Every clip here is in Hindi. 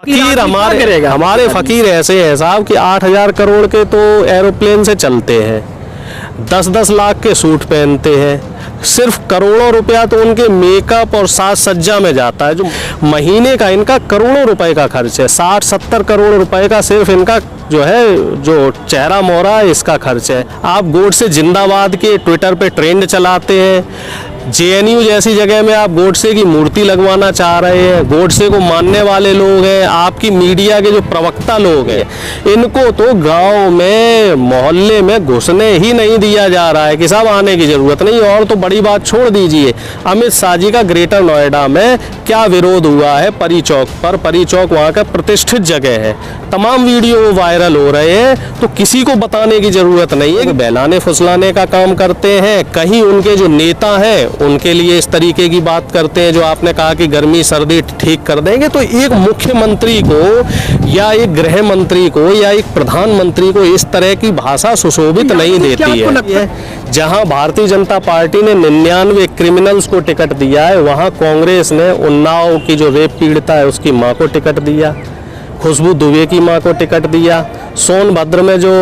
फकीर हमारे फकीर ऐसे हैं साहब कि 8,000 करोड़ के तो एरोप्लेन से चलते हैं, 10-10 लाख के सूट पहनते हैं, सिर्फ करोड़ों रुपया तो उनके मेकअप और साज सज्जा में जाता है। जो महीने का इनका करोड़ों रुपए का खर्च है, 60-70 करोड़ रुपए का सिर्फ इनका जो है जो चेहरा मोहरा है इसका खर्च है। आप गोडसे जिंदाबाद के ट्विटर पे ट्रेंड चलाते हैं, जेएनयू जैसी जगह में आप गोडसे की मूर्ति लगवाना चाह रहे हैं, गोडसे को मानने वाले लोग हैं, आपकी मीडिया के जो प्रवक्ता लोग हैं, इनको तो गांव में मोहल्ले में घुसने ही नहीं दिया जा रहा है कि साहब आने की ज़रूरत नहीं। और तो बड़ी बात छोड़ दीजिए, अमित शाह जी का ग्रेटर नोएडा में क्या विरोध हुआ है परी चौक पर। परी चौक वहाँ का प्रतिष्ठित जगह है, तमाम वीडियो वायरल हो रहे हैं, तो किसी को बताने की ज़रूरत नहीं है कि बहलाने फुसलाने का काम करते हैं। कहीं उनके जो नेता हैं उनके लिए इस तरीके की बात करते हैं जो आपने कहा कि गर्मी सर्दी ठीक कर देंगे। तो एक मुख्यमंत्री को या एक गृह मंत्री को या एक प्रधानमंत्री को इस तरह की भाषा सुशोभित नहीं देती है। जहां भारतीय जनता पार्टी ने 99 क्रिमिनल्स को टिकट दिया है, वहां कांग्रेस ने उन्नाव की जो रेप पीड़िता है उसकी मां को टिकट दिया, खुशबू दुबे की मां को टिकट दिया, सोनभद्र में जो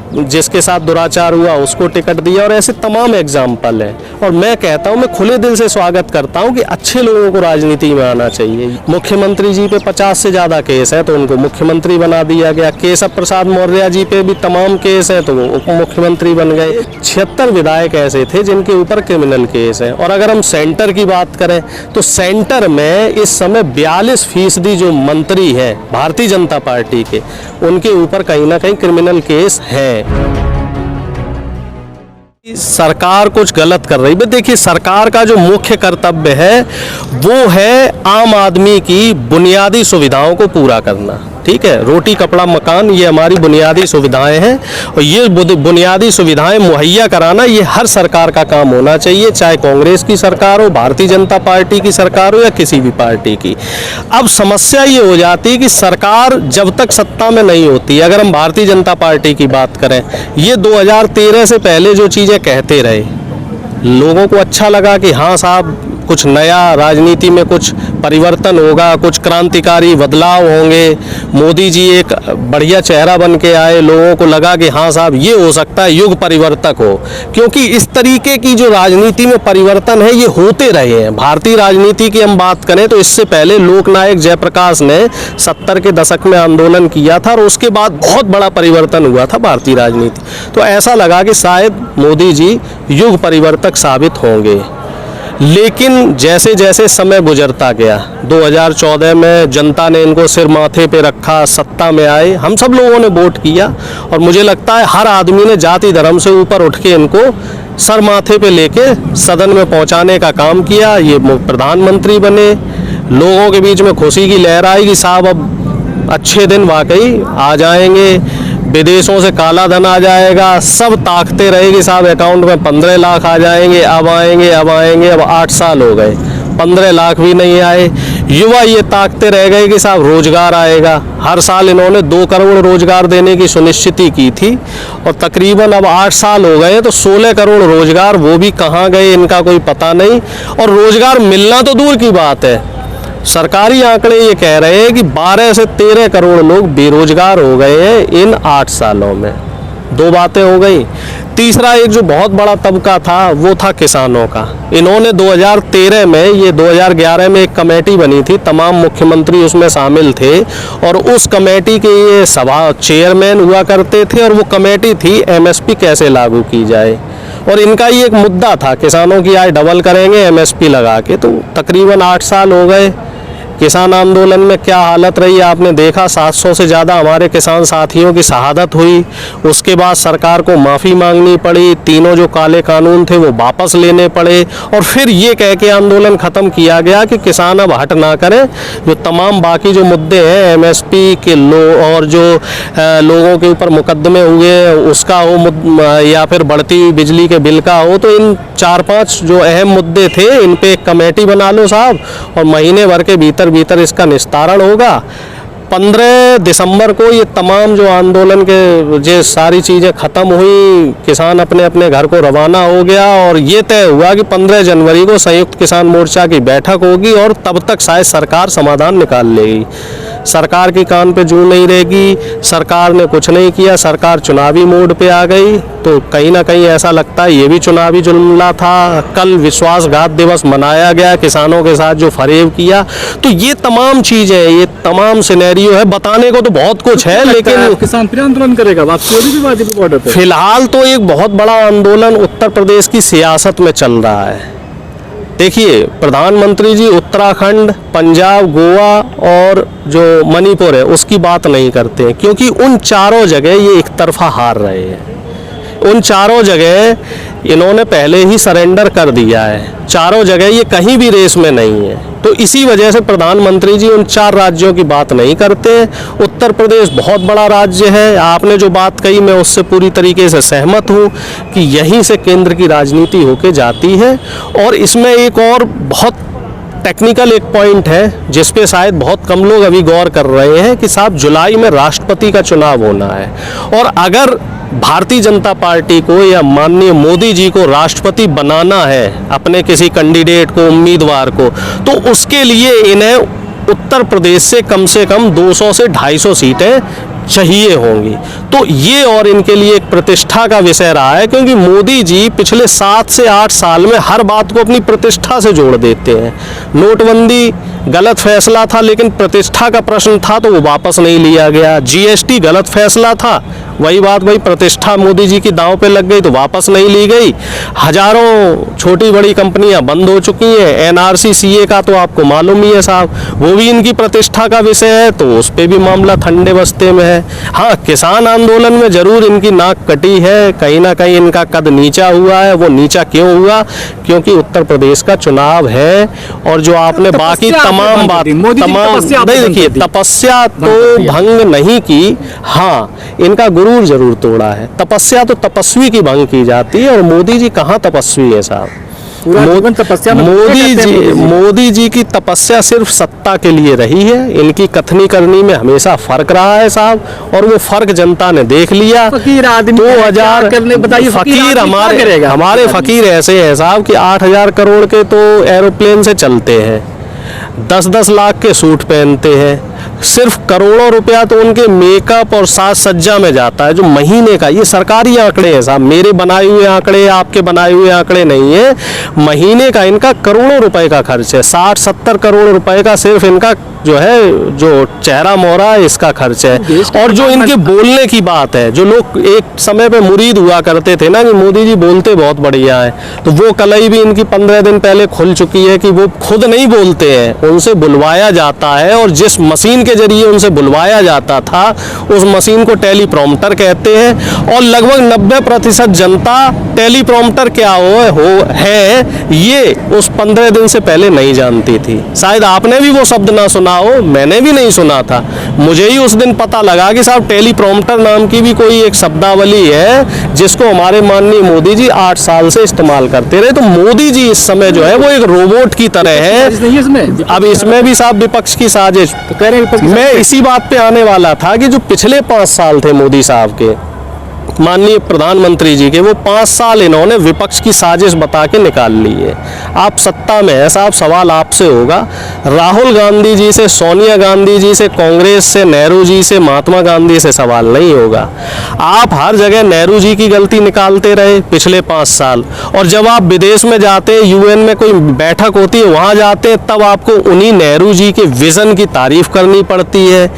जिसके साथ दुराचार हुआ उसको टिकट दिया, और ऐसे तमाम एग्जाम्पल हैं। और मैं कहता हूं, मैं खुले दिल से स्वागत करता हूं कि अच्छे लोगों को राजनीति में आना चाहिए। मुख्यमंत्री जी पे 50 से ज़्यादा केस है तो उनको मुख्यमंत्री बना दिया गया, केशव प्रसाद मौर्य जी पे भी तमाम केस हैं तो वो उप मुख्यमंत्री बन गए। 76 विधायक ऐसे थे जिनके ऊपर क्रिमिनल केस हैं। और अगर हम सेंटर की बात करें तो सेंटर में इस समय 42% जो मंत्री हैं भारतीय जनता पार्टी के, उनके ऊपर कहीं ना कहीं क्रिमिनल केस है। सरकार कुछ गलत कर रही है। देखिए, सरकार का जो मुख्य कर्तव्य है वो है आम आदमी की बुनियादी सुविधाओं को पूरा करना। ठीक है, रोटी कपड़ा मकान ये हमारी बुनियादी सुविधाएं हैं, और ये बुनियादी सुविधाएं मुहैया कराना ये हर सरकार का काम होना चाहिए, चाहे कांग्रेस की सरकार हो, भारतीय जनता पार्टी की सरकार हो या किसी भी पार्टी की। अब समस्या ये हो जाती है कि सरकार जब तक सत्ता में नहीं होती, अगर हम भारतीय जनता पार्टी की बात करें, ये 2013 से पहले जो चीज़ें कहते रहे, लोगों को अच्छा लगा कि हाँ साहब कुछ नया राजनीति में कुछ परिवर्तन होगा, कुछ क्रांतिकारी बदलाव होंगे, मोदी जी एक बढ़िया चेहरा बन के आए, लोगों को लगा कि हाँ साहब ये हो सकता है युग परिवर्तक हो। क्योंकि इस तरीके की जो राजनीति में परिवर्तन है ये होते रहे हैं। भारतीय राजनीति की हम बात करें तो इससे पहले लोकनायक जयप्रकाश ने 70 के दशक में आंदोलन किया था और उसके बाद बहुत बड़ा परिवर्तन हुआ था भारतीय राजनीति। तो ऐसा लगा कि शायद मोदी जी युग परिवर्तक साबित होंगे। लेकिन जैसे जैसे समय गुजरता गया, 2014 में जनता ने इनको सिर माथे पे रखा, सत्ता में आए, हम सब लोगों ने वोट किया, और मुझे लगता है हर आदमी ने जाति धर्म से ऊपर उठ के इनको सर माथे पे लेके सदन में पहुंचाने का काम किया। ये प्रधानमंत्री बने, लोगों के बीच में खुशी की लहर आई कि साहब अब अच्छे दिन वाकई आ जाएंगे, विदेशों से काला धन आ जाएगा। सब ताकते रहेगी साहब अकाउंट में 15 लाख आ जाएंगे, अब आएंगे अब आएंगे। अब 8 साल हो गए, 15 लाख भी नहीं आए। युवा ये ताकते रह गए कि साहब रोजगार आएगा। हर साल इन्होंने 2 करोड़ रोजगार देने की सुनिश्चिति की थी, और तकरीबन अब 8 साल हो गए तो 16 करोड़ रोजगार वो भी कहाँ गए इनका कोई पता नहीं। और रोजगार मिलना तो दूर की बात है, सरकारी आंकड़े ये कह रहे हैं कि 12 से 13 करोड़ लोग बेरोजगार हो गए हैं इन 8 सालों में। 2 बातें हो गई। तीसरा एक जो बहुत बड़ा तबका था वो था किसानों का। इन्होंने 2013 में, ये 2011 में एक कमेटी बनी थी, तमाम मुख्यमंत्री उसमें शामिल थे, और उस कमेटी के ये सभा चेयरमैन हुआ करते थे, और वो कमेटी थी एमएसपी कैसे लागू की जाए। और इनका ये एक मुद्दा था, किसानों की आय डबल करेंगे एमएसपी लगा के। तो तकरीबन 8 साल हो गए। किसान आंदोलन में क्या हालत रही आपने देखा, 700 से ज़्यादा हमारे किसान साथियों की शहादत हुई। उसके बाद सरकार को माफ़ी मांगनी पड़ी, तीनों जो काले कानून थे वो वापस लेने पड़े, और फिर ये कह के आंदोलन ख़त्म किया गया कि किसान अब हट ना करें, जो तमाम बाकी जो मुद्दे हैं एमएसपी के और जो लोगों के ऊपर मुकदमे हुए उसका हो, या फिर बढ़ती हुई बिजली के बिल का हो, तो इन 4-5 जो अहम मुद्दे थे इन पे एक कमेटी बना लो साहब, और महीने भर के भीतर इसका निस्तारण होगा। 15 दिसंबर को ये तमाम जो आंदोलन के जो सारी चीज़ें ख़त्म हुई, किसान अपने अपने घर को रवाना हो गया, और ये तय हुआ कि 15 जनवरी को संयुक्त किसान मोर्चा की बैठक होगी, और तब तक शायद सरकार समाधान निकाल लेगी। सरकार के कान पे जूं नहीं रहेगी, सरकार ने कुछ नहीं किया, सरकार चुनावी मोड पे आ गई, तो कहीं ना कहीं ऐसा लगता है ये भी चुनावी जुमला था। कल विश्वासघात दिवस मनाया गया, किसानों के साथ जो फरेब किया, तो ये तमाम चीज़ें, ये तमाम सिनेरियो है। बताने को तो बहुत कुछ है, लेकिन किसान फिर आंदोलन करेगा बॉर्डर पे? फिलहाल तो एक बहुत बड़ा आंदोलन उत्तर प्रदेश की सियासत में चल रहा है। देखिए, प्रधानमंत्री जी उत्तराखंड, पंजाब, गोवा और जो मणिपुर है उसकी बात नहीं करते हैं, क्योंकि उन चारों जगह ये एक तरफा हार रहे हैं। उन चारों जगह इन्होंने पहले ही सरेंडर कर दिया है, चारों जगह ये कहीं भी रेस में नहीं है। तो इसी वजह से प्रधानमंत्री जी उन 4 राज्यों की बात नहीं करते। उत्तर प्रदेश बहुत बड़ा राज्य है, आपने जो बात कही मैं उससे पूरी तरीके से सहमत हूँ कि यहीं से केंद्र की राजनीति होके जाती है। और इसमें एक और बहुत टेक्निकल एक पॉइंट है जिस पे शायद बहुत कम लोग अभी गौर कर रहे हैं कि साहब जुलाई में राष्ट्रपति का चुनाव होना है, और अगर भारतीय जनता पार्टी को या माननीय मोदी जी को राष्ट्रपति बनाना है अपने किसी कैंडिडेट को, उम्मीदवार को, तो उसके लिए इन्हें उत्तर प्रदेश से कम 200 से 250 सीटें चाहिए होंगी। तो ये और इनके लिए एक प्रतिष्ठा का विषय रहा है, क्योंकि मोदी जी पिछले 7 से 8 साल में हर बात को अपनी प्रतिष्ठा से जोड़ देते हैं। नोटबंदी गलत फैसला था, लेकिन प्रतिष्ठा का प्रश्न था तो वो वापस नहीं लिया गया। जीएसटी गलत फैसला था, वही बात वही प्रतिष्ठा मोदी जी की दांव पे लग गई तो वापस नहीं ली गई। हजारों छोटी बड़ी कंपनियां बंद हो चुकी हैं। एनआरसी सीए का तो आपको मालूम ही है साहब, वो भी इनकी प्रतिष्ठा का विषय है, तो उस पर भी मामला ठंडे बस्ते में है। हाँ, किसान आंदोलन में जरूर इनकी नाक कटी है, कहीं ना कहीं इनका कद नीचा हुआ है। वो नीचा क्यों हुआ? क्योंकि उत्तर प्रदेश का चुनाव है, और जो आपने बाकी तमाम बात नहीं, देखिए तपस्या तो भंग नहीं की, हाँ इनका गुरूर जरूर तोड़ा है। तपस्या तो तपस्वी की भंग की जाती है, और मोदी जी कहाँ तपस्वी है साहब? मोदी जी की तपस्या सिर्फ सत्ता के लिए रही है। इनकी कथनी करनी में हमेशा फर्क रहा है साहब, और वो फर्क जनता ने देख लिया। 2000 फकीर हमारे फकीर ऐसे हैं साहब कि 8000 करोड़ के तो एरोप्लेन से चलते हैं, 10-10 लाख के सूट पहनते हैं, सिर्फ करोड़ों रुपया तो उनके मेकअप और साज सज्जा में जाता है, जो महीने का, ये सरकारी आंकड़े हैं साहब, मेरे बनाए हुए आंकड़े, आपके बनाए हुए आंकड़े नहीं है। महीने का इनका करोड़ों रुपए का खर्च है, 60-70 करोड़ रुपए का सिर्फ इनका जो है, जो चेहरा मोहरा इसका खर्च है। और जो इनके बोलने की बात है, जो लोग एक समय पे मुरीद हुआ करते थे ना कि मोदी जी बोलते बहुत बढ़िया है, तो वो कलई भी इनकी 15 दिन पहले खुल चुकी है कि वो खुद नहीं बोलते हैं, उनसे बुलवाया जाता है, और जिस मशीन के जरिए उनसे बुलवाया जाता था उस मशीन को टेलीप्रॉम्प्टर कहते हैं। और लगभग 90% जनता टेलीप्रॉम्प्टर क्या है ये उस 15 दिन से पहले नहीं जानती थी। शायद आपने भी वो शब्द ना सुना हो, मैंने भी नहीं सुना था, मुझे ही उस दिन पता लगा कि साहब टेलीप्रॉम्प्टर नाम की भी कोई एक शब्दावली है जिसको हमारे माननीय मोदी जी 8 साल से इस्तेमाल करते रहे। तो मोदी जी इस समय जो है वो एक रोबोट की तरह है। अब इसमें भी साहब विपक्ष की साजिश, मैं इसी बात पे आने वाला था कि जो पिछले 5 साल थे मोदी साहब के, माननीय प्रधानमंत्री जी के, वो 5 साल इन्होंने विपक्ष की साजिश बता के निकाल ली है। आप सत्ता में है साहब, सवाल आपसे होगा। राहुल गांधी जी से, सोनिया गांधी जी से, कांग्रेस से, नेहरू जी से, महात्मा गांधी से सवाल नहीं होगा। आप हर जगह नेहरू जी की गलती निकालते रहे पिछले 5 साल, और जब आप विदेश में जाते हैं, यूएन में कोई बैठक होती है, वहाँ जाते हैं, तब आपको उन्हीं नेहरू जी के विज़न की तारीफ करनी पड़ती है।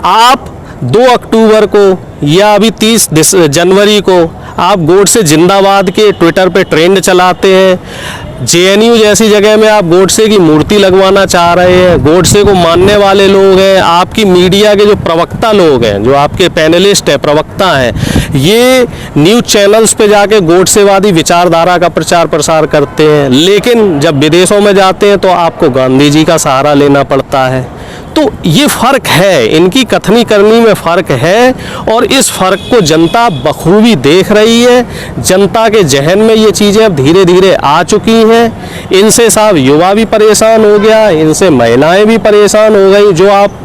आप 2 अक्टूबर को या अभी 30 जनवरी को आप गोडसे जिंदाबाद के ट्विटर पे ट्रेंड चलाते हैं। जेएनयू जैसी जगह में आप गोडसे की मूर्ति लगवाना चाह रहे हैं। गोडसे को मानने वाले लोग हैं, आपकी मीडिया के जो प्रवक्ता लोग हैं, जो आपके पैनलिस्ट हैं, प्रवक्ता हैं, ये न्यूज़ चैनल्स पे जाके गोडसेवादी विचारधारा का प्रचार प्रसार करते हैं। लेकिन जब विदेशों में जाते हैं तो आपको गांधी जी का सहारा लेना पड़ता है। तो ये फ़र्क है, इनकी कथनी करनी में फ़र्क है, और इस फ़र्क को जनता बखूबी देख रही है। जनता के जहन में ये चीज़ें अब धीरे धीरे आ चुकी हैं। इनसे साहब युवा भी परेशान हो गया, इनसे महिलाएं भी परेशान हो गई। जो आप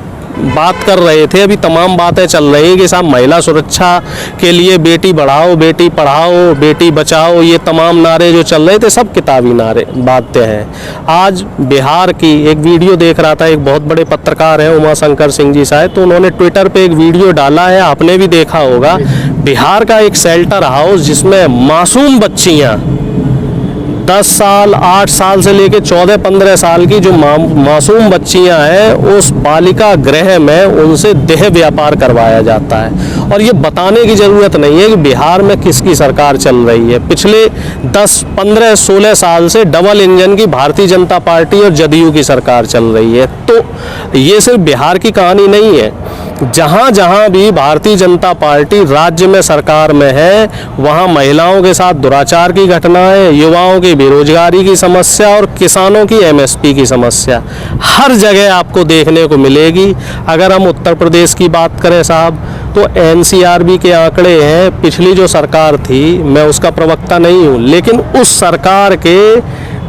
बात कर रहे थे, अभी तमाम बातें चल रही हैं कि साहब महिला सुरक्षा के लिए बेटी बढ़ाओ, बेटी पढ़ाओ, बेटी बचाओ, ये तमाम नारे जो चल रहे थे सब किताबी नारे बातें हैं। आज बिहार की एक वीडियो देख रहा था, एक बहुत बड़े पत्रकार हैं उमा शंकर सिंह जी शायद, तो उन्होंने ट्विटर पे एक वीडियो डाला है, आपने भी देखा होगा। बिहार का एक शेल्टर हाउस जिसमें मासूम बच्चियां 10 साल 8 साल से लेकर 14-15 साल की जो मासूम बच्चियां हैं, उस बालिका गृह में उनसे देह व्यापार करवाया जाता है। और ये बताने की ज़रूरत नहीं है कि बिहार में किसकी सरकार चल रही है। पिछले 10, 15, 16 साल से डबल इंजन की भारतीय जनता पार्टी और जदयू की सरकार चल रही है। तो ये सिर्फ बिहार की कहानी नहीं है, जहाँ जहाँ भी भारतीय जनता पार्टी राज्य में सरकार में है, वहाँ महिलाओं के साथ दुराचार की घटनाएं, युवाओं की बेरोजगारी की समस्या और किसानों की एमएसपी की समस्या हर जगह आपको देखने को मिलेगी। अगर हम उत्तर प्रदेश की बात करें साहब, तो एनसीआरबी के आंकड़े हैं, पिछली जो सरकार थी, मैं उसका प्रवक्ता नहीं हूँ, लेकिन उस सरकार के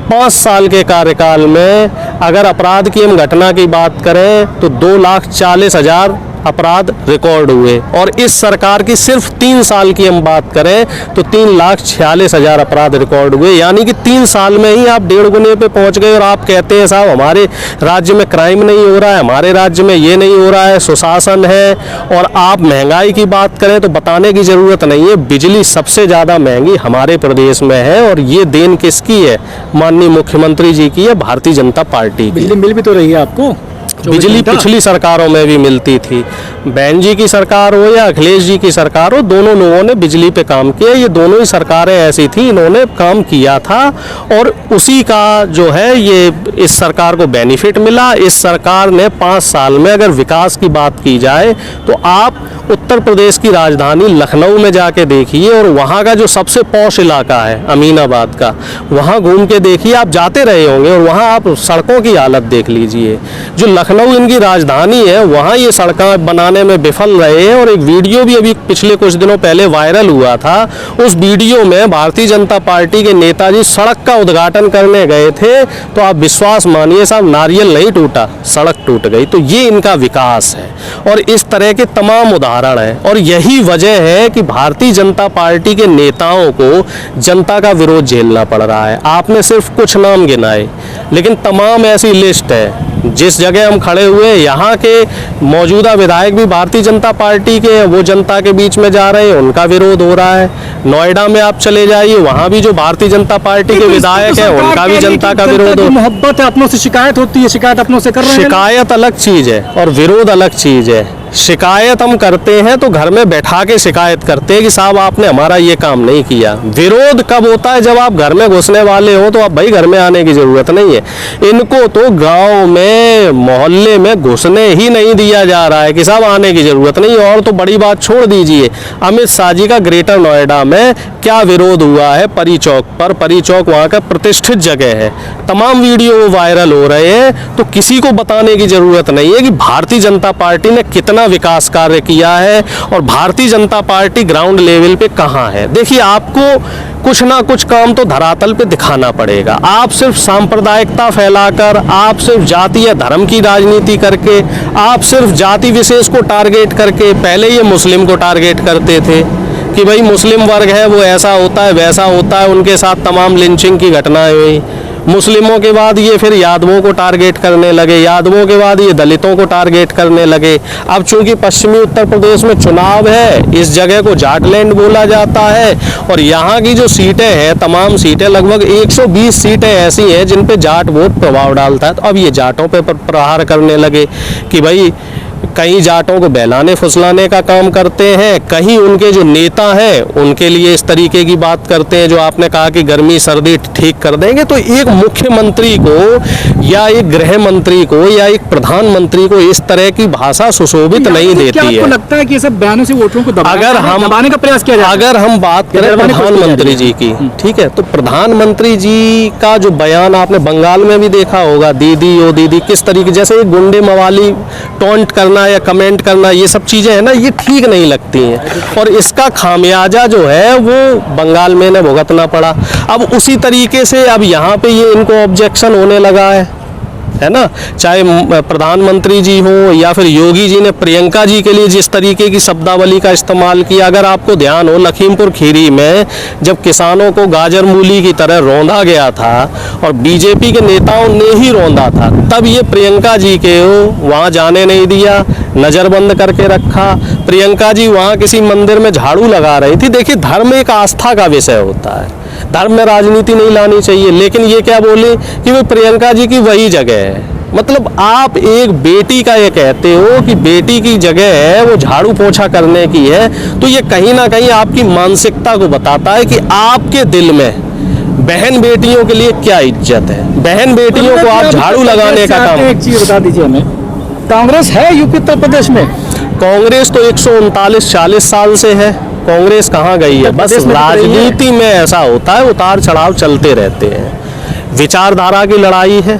5 साल के कार्यकाल में अगर अपराध की हम घटना की बात करें तो 2,40,000 अपराध रिकॉर्ड हुए, और इस सरकार की सिर्फ 3 साल की हम बात करें तो 3,46,000 अपराध रिकॉर्ड हुए। यानी कि 3 साल में ही आप 1.5 गुने पे पहुंच गए। और आप कहते हैं साहब हमारे राज्य में क्राइम नहीं हो रहा है, हमारे राज्य में ये नहीं हो रहा है, सुशासन है। और आप महंगाई की बात करें तो बताने की ज़रूरत नहीं है, बिजली सबसे ज़्यादा महंगी हमारे प्रदेश में है। और ये देन किसकी है? माननीय मुख्यमंत्री जी की है, भारतीय जनता पार्टी की। बिजली मिल भी तो रही है आपको, बिजली पिछली सरकारों में भी मिलती थी, बहन जी की सरकार हो या अखिलेश जी की सरकार हो, दोनों लोगों ने बिजली पे काम किया। ये दोनों ही सरकारें ऐसी थी, इन्होंने काम किया था और उसी का जो है ये इस सरकार को बेनिफिट मिला। इस सरकार ने 5 साल में अगर विकास की बात की जाए तो आप उत्तर प्रदेश की राजधानी लखनऊ में जाके देखिए, और वहाँ का जो सबसे पॉश इलाका है अमीनाबाद का, वहाँ घूम के देखिए, आप जाते रहे होंगे, और वहाँ आप सड़कों की हालत देख लीजिए। जो लखनऊ इनकी राजधानी है, वहाँ ये सड़कें बनाने में विफल रहे हैं। और एक वीडियो भी अभी पिछले कुछ दिनों पहले वायरल हुआ था, उस वीडियो में भारतीय जनता पार्टी के नेताजी सड़क का उद्घाटन करने गए थे, तो आप विश्वास मानिए साहब, नारियल नहीं टूटा, सड़क टूट गई। तो ये इनका विकास है, और इस तरह के तमाम उदाहरण हैं। और यही वजह है कि भारतीय जनता पार्टी के नेताओं को जनता का विरोध झेलना पड़ रहा है। आपने सिर्फ कुछ नाम गिनाए, लेकिन तमाम ऐसी लिस्ट है। जिस जगह हम खड़े हुए, यहाँ के मौजूदा विधायक भी भारतीय जनता पार्टी के हैं, वो जनता के बीच में जा रहे हैं, उनका विरोध हो रहा है। नोएडा में आप चले जाइए, वहाँ भी जो भारतीय जनता पार्टी के विधायक हैं, उनका भी जनता का विरोध हो। मोहब्बत है, अपनों से शिकायत होती है, शिकायत अपनों से कर रहे हैं। शिकायत अलग चीज है और विरोध अलग चीज है। शिकायत हम करते हैं तो घर में बैठा के शिकायत करते हैं कि साहब आपने हमारा ये काम नहीं किया। विरोध कब होता है? जब आप घर में घुसने वाले हो, तो आप भाई घर में आने की जरूरत नहीं है। इनको तो गांव में, मोहल्ले में घुसने ही नहीं दिया जा रहा है कि साहब आने की जरूरत नहीं। और तो बड़ी बात छोड़ दीजिए, अमित शाह जी का ग्रेटर नोएडा में क्या विरोध हुआ है परी चौक पर। परी चौक वहाँ का प्रतिष्ठित जगह है, तमाम वीडियो वायरल हो रहे हैं। तो किसी को बताने की जरूरत नहीं है कि भारतीय जनता पार्टी ने कितना विकास कार्य किया है और Bharatiya Janata party ground level पे कहाँ है। देखिए, आपको कुछ ना कुछ काम तो धरातल पे दिखाना पड़ेगा। आप सिर्फ सांप्रदायिकता फैलाकर, आप सिर्फ जाति या धर्म की राजनीति करके, आप सिर्फ जाति विशेष को टारगेट करके, पहले ये मुस्लिम को टारगेट करते थे कि भाई मुस्लिम वर्ग है वो ऐसा होता है वैसा होता है, उनके साथ तमाम लिंचिंग की घटनाएं हुई। मुस्लिमों के बाद ये फिर यादवों को टारगेट करने लगे, यादवों के बाद ये दलितों को टारगेट करने लगे। अब चूंकि पश्चिमी उत्तर प्रदेश में चुनाव है, इस जगह को जाटलैंड बोला जाता है, और यहाँ की जो सीटें हैं, तमाम सीटें, लगभग 120 सीटें ऐसी हैं जिन पे जाट वोट प्रभाव डालता है। तो अब ये जाटों पे प्रहार करने लगे कि भाई कहीं जाटों को बहलाने फुसलाने का काम करते हैं, कहीं उनके जो नेता हैं उनके लिए इस तरीके की बात करते हैं जो आपने कहा कि गर्मी सर्दी ठीक कर देंगे। तो एक मुख्यमंत्री को या एक गृह मंत्री को या एक प्रधानमंत्री को इस तरह की भाषा सुशोभित नहीं देती है। आपको लगता है कि ये सब बयानों से वोटरों को दबाने का प्रयास किया जाए? अगर हम बात करें प्रधानमंत्री जी की, ठीक है, तो प्रधानमंत्री जी का जो बयान आपने बंगाल में भी देखा होगा, दीदी ओ दीदी, किस तरीके, जैसे गुंडे मवाली टॉन्ट करना या कमेंट करना, ये सब चीजें हैं ना, ये ठीक नहीं लगती हैं। और इसका खामियाजा जो है वो बंगाल में ने भुगतना पड़ा। अब उसी तरीके से अब यहाँ पे ये इनको ऑब्जेक्शन होने लगा है है ना। चाहे प्रधानमंत्री जी हो या फिर योगी जी ने प्रियंका जी के लिए जिस तरीके की शब्दावली का इस्तेमाल किया, अगर आपको ध्यान हो लखीमपुर खीरी में जब किसानों को गाजर मूली की तरह रौंदा गया था और बीजेपी के नेताओं ने ही रौंदा था, तब ये प्रियंका जी के वहाँ जाने नहीं दिया, नज़रबंद करके रखा। प्रियंका जी वहाँ किसी मंदिर में झाड़ू लगा रही थी। देखिए, धर्म एक आस्था का विषय होता है, धर्म में राजनीति नहीं लानी चाहिए। लेकिन ये क्या बोले कि वो प्रियंका जी की वही जगह है। मतलब आप एक बेटी का ये कहते हो कि बेटी की जगह है वो झाड़ू पोछा करने की है, तो ये कहीं ना कहीं आपकी मानसिकता को बताता है कि आपके दिल में बहन बेटियों के लिए क्या इज्जत है। बहन बेटियों को आप झाड़ू लगाने का काम। एक चीज बता दीजिए हमें, कांग्रेस है यूपी उत्तर प्रदेश में? कांग्रेस तो 139-40 साल से है। कांग्रेस कहाँ गई है? बस राजनीति में ऐसा होता है, उतार चढ़ाव चलते रहते हैं। विचारधारा की लड़ाई है।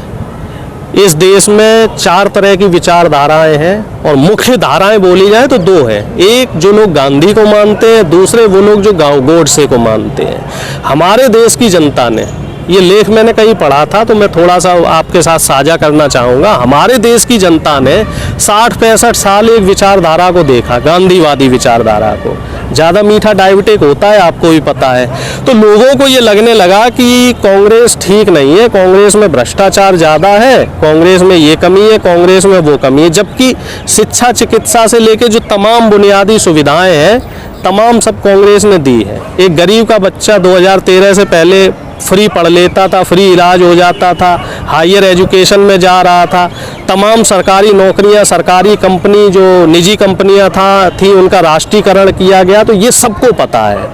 इस देश में 4 तरह की विचारधाराएं हैं और मुख्य धाराएं बोली जाए तो 2 है। एक जो लोग गांधी को मानते हैं, दूसरे वो लोग जो गोडसे को मानते हैं। हमारे देश की जनता ने, ये लेख मैंने कहीं पढ़ा था तो मैं थोड़ा सा आपके साथ साझा करना चाहूँगा। हमारे देश की जनता ने 60-65 साल एक विचारधारा को देखा, गांधीवादी विचारधारा को। ज़्यादा मीठा डायबिटिक होता है, आपको भी पता है। तो लोगों को ये लगने लगा कि कांग्रेस ठीक नहीं है, कांग्रेस में भ्रष्टाचार ज़्यादा है, कांग्रेस में ये कमी है, कांग्रेस में वो कमी है। जबकि शिक्षा चिकित्सा से लेके जो तमाम बुनियादी सुविधाएं हैं, तमाम सब कांग्रेस ने दी है। एक गरीब का बच्चा 2013 से पहले फ्री पढ़ लेता था, फ्री इलाज हो जाता था, हायर एजुकेशन में जा रहा था। तमाम सरकारी नौकरियां, सरकारी कंपनी जो निजी कंपनियां थी उनका राष्ट्रीयकरण किया गया। तो ये सबको पता है।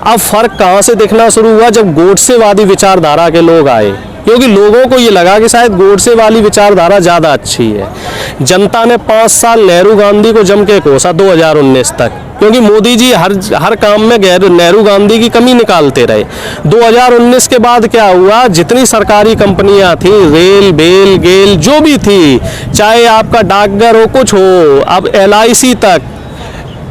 अब फर्क कहाँ से दिखना शुरू हुआ? जब गोडसे विचारधारा के लोग आए, क्योंकि लोगों को ये लगा कि शायद गोडसे वाली विचारधारा ज़्यादा अच्छी है। जनता ने 5 साल नेहरू गांधी को जम के कोसा 2019 तक, क्योंकि मोदी जी हर काम में नेहरू गांधी की कमी निकालते रहे। 2019 के बाद क्या हुआ? जितनी सरकारी कंपनियां थी, रेल, बेल, गेल जो भी थी, चाहे आपका डाकघर हो, कुछ हो, अब LIC तक,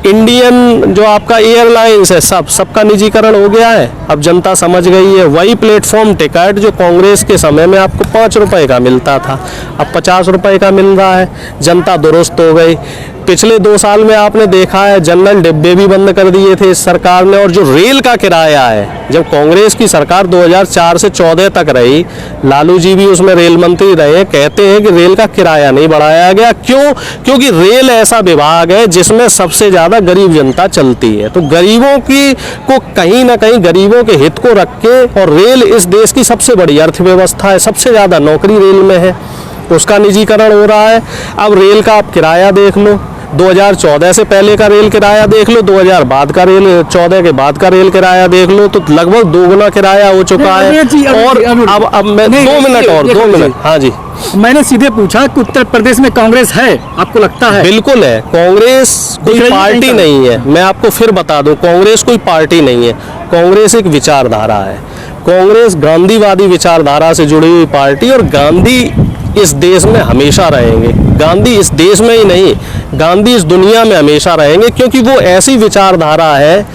इंडियन जो आपका एयरलाइंस है, सबका निजीकरण हो गया है। अब जनता समझ गई है। वही प्लेटफॉर्म टिकट जो कांग्रेस के समय में आपको 5 रुपए का मिलता था, अब 50 रुपए का मिल रहा है। जनता दुरुस्त हो गई। पिछले 2 साल में आपने देखा है जनरल डिब्बे भी बंद कर दिए थे इस सरकार ने। और जो रेल का किराया है, जब कांग्रेस की सरकार 2004 से 14 तक रही, लालू जी भी उसमें रेल मंत्री रहे, कहते हैं कि रेल का किराया नहीं बढ़ाया गया। क्यों? क्योंकि रेल ऐसा विभाग है जिसमें सबसे ज़्यादा गरीब जनता चलती है। तो गरीबों की को कहीं ना कहीं गरीबों के हित को रख के, और रेल इस देश की सबसे बड़ी अर्थव्यवस्था है, सबसे ज़्यादा नौकरी रेल में है, उसका निजीकरण हो रहा है। अब रेल का आप किराया देख लो, 2014 से पहले का रेल किराया देख लो, 2014 के बाद का रेल किराया देख लो, तो लगभग 2 गुना किराया हो चुका है। और अब मैं 2 मिनट, हाँ जी, मैंने सीधे पूछा कि उत्तर प्रदेश में कांग्रेस है, आपको लगता है? बिल्कुल है। कांग्रेस कोई पार्टी नहीं है। मैं आपको फिर बता दूं, कांग्रेस कोई पार्टी नहीं है। कांग्रेस एक विचारधारा है। कांग्रेस गांधीवादी विचारधारा से जुड़ी हुई पार्टी, और गांधी इस देश में हमेशा रहेंगे। गांधी इस देश में ही नहीं, गांधी इस दुनिया में हमेशा रहेंगे, क्योंकि वो ऐसी विचारधारा है,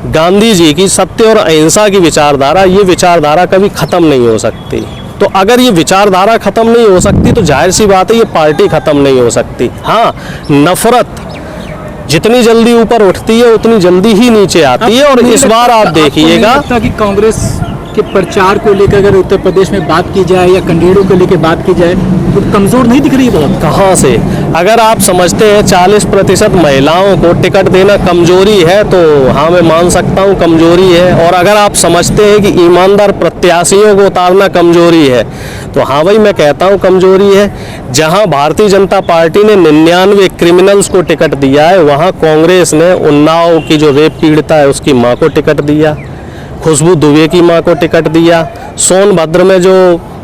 गांधी जी की सत्य और अहिंसा की विचारधारा। ये विचारधारा कभी ख़त्म नहीं हो सकती। तो अगर ये विचारधारा ख़त्म नहीं हो सकती तो जाहिर सी बात है ये पार्टी ख़त्म नहीं हो सकती। हाँ, नफरत जितनी जल्दी ऊपर उठती है उतनी जल्दी ही नीचे आती है। और इस बार आप देखिएगा कि कांग्रेस के प्रचार को लेकर अगर उत्तर प्रदेश में बात की जाए या कैंडिडेटों को लेकर बात की जाए तो कमजोर नहीं दिख रही है बहुत? कहाँ से? अगर आप समझते हैं 40% महिलाओं को टिकट देना कमजोरी है, तो हाँ मैं मान सकता हूँ कमजोरी है। और अगर आप समझते हैं कि ईमानदार प्रत्याशियों को उतारना कमजोरी है, तो हाँ भाई मैं कहता हूँ कमजोरी है। जहाँ भारतीय जनता पार्टी ने 99 क्रिमिनल्स को टिकट दिया है, वहाँ कांग्रेस ने उन्नाव की जो रेप पीड़िता है उसकी माँ को टिकट दिया, खुशबू दुबे की मां को टिकट दिया, सोनभद्र में जो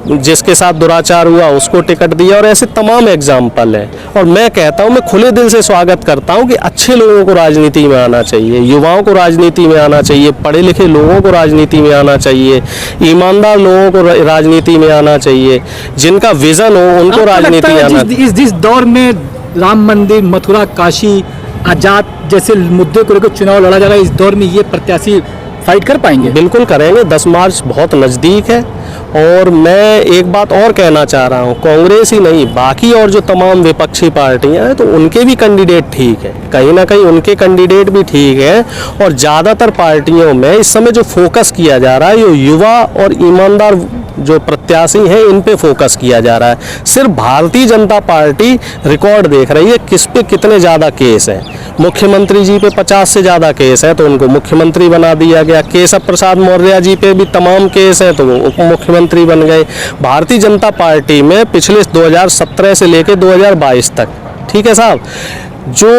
जिसके साथ दुराचार हुआ उसको टिकट दिया, और ऐसे तमाम एग्जाम्पल हैं। और मैं कहता हूं, मैं खुले दिल से स्वागत करता हूं कि अच्छे लोगों को राजनीति में आना चाहिए, युवाओं को राजनीति में आना चाहिए, पढ़े लिखे लोगों को राजनीति में आना चाहिए, ईमानदार लोगों को राजनीति में आना चाहिए, जिनका विजन हो उनको राजनीति में आना। इस दौर में राम मंदिर, मथुरा, काशी, आजाद जैसे मुद्दे को लेकर चुनाव लड़ा जा रहा है, इस दौर में ये प्रत्याशी फाइट कर पाएंगे? बिल्कुल करेंगे। 10 मार्च बहुत नज़दीक है। और मैं एक बात और कहना चाह रहा हूँ, कांग्रेस ही नहीं, बाकी और जो तमाम विपक्षी पार्टियां हैं तो उनके भी कैंडिडेट ठीक है, कहीं ना कहीं उनके कैंडिडेट भी ठीक है। और ज़्यादातर पार्टियों में इस समय जो फोकस किया जा रहा है, ये युवा और ईमानदार जो प्रत्याशी हैं इन पे फोकस किया जा रहा है। सिर्फ भारतीय जनता पार्टी रिकॉर्ड देख रही है किस पे कितने ज़्यादा केस हैं। मुख्यमंत्री जी पे 50 से ज़्यादा केस है तो उनको मुख्यमंत्री बना दिया गया। केशव प्रसाद मौर्य जी पे भी तमाम केस हैं तो वो उप मुख्यमंत्री बन गए। भारतीय जनता पार्टी में पिछले 2017 से लेकर 2022 तक, ठीक है साहब, जो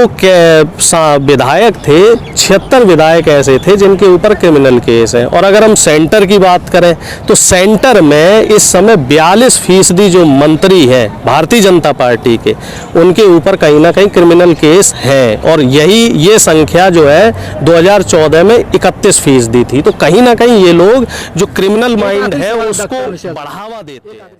विधायक थे 76 विधायक ऐसे थे जिनके ऊपर क्रिमिनल केस है। और अगर हम सेंटर की बात करें तो सेंटर में इस समय 42% जो मंत्री हैं भारतीय जनता पार्टी के, उनके ऊपर कहीं ना कहीं क्रिमिनल केस हैं। और ये संख्या जो है 2014 में 31% थी। तो कहीं ना कहीं ये लोग जो क्रिमिनल माइंड है उसको बढ़ावा देते हैं।